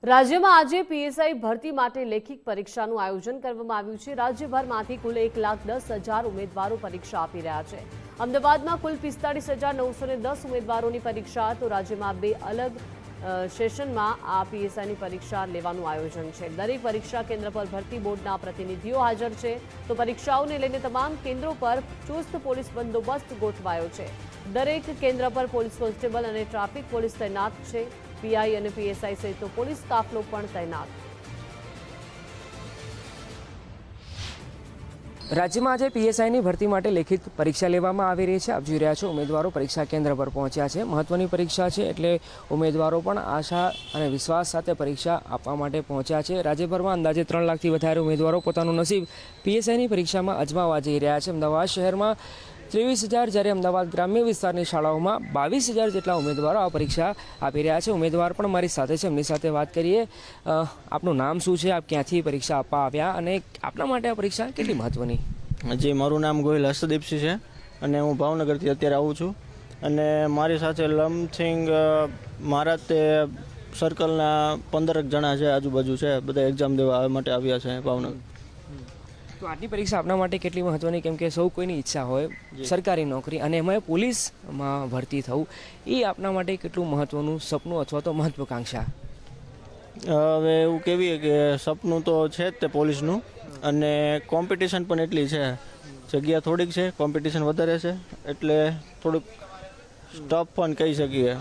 રાજ્યમાં આજે પીએસઆઈ ભરતી માટે લેખિત પરીક્ષાનું આયોજન કરવામાં આવ્યું છે। રાજ્યભરમાંથી કુલ 1,10,000 ઉમેદવારો પરીક્ષા આપી રહ્યા છે। અમદાવાદમાં કુલ 45,910 ઉમેદવારોની પરીક્ષા, તો રાજ્યમાં બે અલગ સેશનમાં આ પીએસઆઈની પરીક્ષા લેવાનું આયોજન છે। દરેક પરીક્ષા કેન્દ્ર પર ભરતી બોર્ડના પ્રતિનિધિઓ હાજર છે, તો પરીક્ષાઓને લઈને તમામ કેન્દ્રો પર ચુસ્ત પોલીસ બંદોબસ્ત ગોઠવાયો છે। દરેક કેન્દ્ર પર પોલીસ કોન્સ્ટેબલ અને ટ્રાફિક પોલીસ તૈનાત છે। પીઆઈ અને પીએસઆઈ સહિત પોલીસ કાફલો પણ તૈનાત। રાજ્યમાં આજે પીએસઆઈની ભરતી માટે લેખિત પરીક્ષા લેવામાં આવી રહી છે। આપ જોઈ રહ્યા છો, ઉમેદવારો પરીક્ષા કેન્દ્ર પર પહોંચ્યા છે। મહત્વની પરીક્ષા છે, એટલે ઉમેદવારો પણ આશા અને વિશ્વાસ સાથે પરીક્ષા આપવા માટે પહોંચ્યા છે। રાજ્યભરમાં અંદાજે 3 લાખથી વધારે ઉમેદવારો પોતાનું નસીબ પીએસઆઈની પરીક્ષામાં અજમાવવા જઈ રહ્યા છે। અમદાવાદ શહેરમાં 23,000, જ્યારે અમદાવાદ ગ્રામ્ય વિસ્તારની શાળાઓમાં 22,000 જેટલા ઉમેદવારો આ પરીક્ષા આપી રહ્યા છે। ઉમેદવાર પણ મારી સાથે છે, એમની સાથે વાત કરીએ। આપનું નામ શું છે, આપ ક્યાંથી પરીક્ષા આપવા આવ્યા અને આપના માટે આ પરીક્ષા કેટલી મહત્વની? જી, મારું નામ ગોહિલ હર્ષદીપસિંહ છે અને હું ભાવનગરથી અત્યારે આવું છું। અને મારી સાથે લમથિંગ મારા તે સર્કલના 15 જણા છે, આજુબાજુ છે, બધા એક્ઝામ દેવા માટે આવ્યા છે ભાવનગર। તો આજની પરીક્ષા આપના માટે કેટલી મહત્વની? કેમ કે સૌ કોઈની ઈચ્છા હોય સરકારી નોકરી, અને એમાં પોલીસમાં ભરતી થવું, એ આપના માટે કેટલું મહત્વનું સપનું અથવા તો મહત્વાકાંક્ષા? હવે એવું કહેવીએ કે સપનું તો છે જ તે પોલીસનું, અને કોમ્પિટિશન પણ એટલી છે, જગ્યા થોડીક છે, કોમ્પિટિશન વધારે છે, એટલે થોડુંક ટફ પણ કહી શકીએ।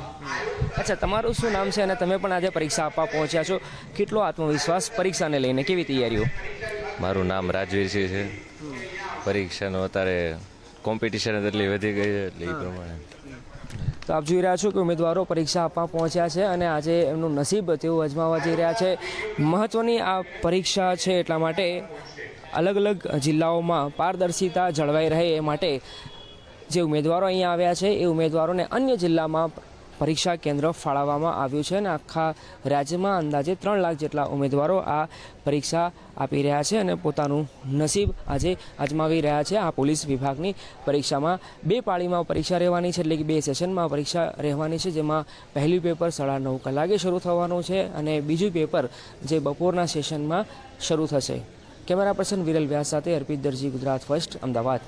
અચ્છા, તમારું શું નામ છે અને તમે પણ આજે પરીક્ષા આપવા પહોંચ્યા છો? કેટલો આત્મવિશ્વાસ પરીક્ષાને લઈને, કેવી તૈયારીઓ? મારું નામ રાજવીરસિંહ છે। પરીક્ષાનો અત્યારે કોમ્પિટિશન એટલી વધી ગઈ છે, એટલે એ પ્રમાણે। તો આપ જોઈ રહ્યા છો કે ઉમેદવારો પરીક્ષા આપવા પહોંચ્યા છે અને આજે એમનું નસીબ તેઓ અજમાવવા જઈ રહ્યા છે। મહત્ત્વની આ પરીક્ષા છે, એટલા માટે અલગ અલગ જિલ્લાઓમાં પારદર્શિતા જળવાઈ રહે એ માટે જે ઉમેદવારો અહીંયા આવ્યા છે એ ઉમેદવારોને અન્ય જિલ્લામાં પરીક્ષા કેન્દ્ર ફાળવવામાં આવ્યું છે અને આખા રાજ્યમાં અંદાજે 3 લાખ જેટલા ઉમેદવારો આ પરીક્ષા આપી રહ્યા છે અને પોતાનું નસીબ આજે અજમાવી રહ્યા છે। આ પોલીસ વિભાગની પરીક્ષામાં 2 પાળીમાં પરીક્ષા રહેવાની છે, એટલે કે 2 સેશનમાં પરીક્ષા રહેવાની છે, જેમાં પહેલું પેપર 9:30 કલાકે શરૂ થવાનું છે અને બીજું પેપર જે બપોરના સેશનમાં શરૂ થશે। કેમેરા પર્સન વિરલ વ્યાસ સાથે અર્પિત દરજી, ગુજરાત ફર્સ્ટ, અમદાવાદ।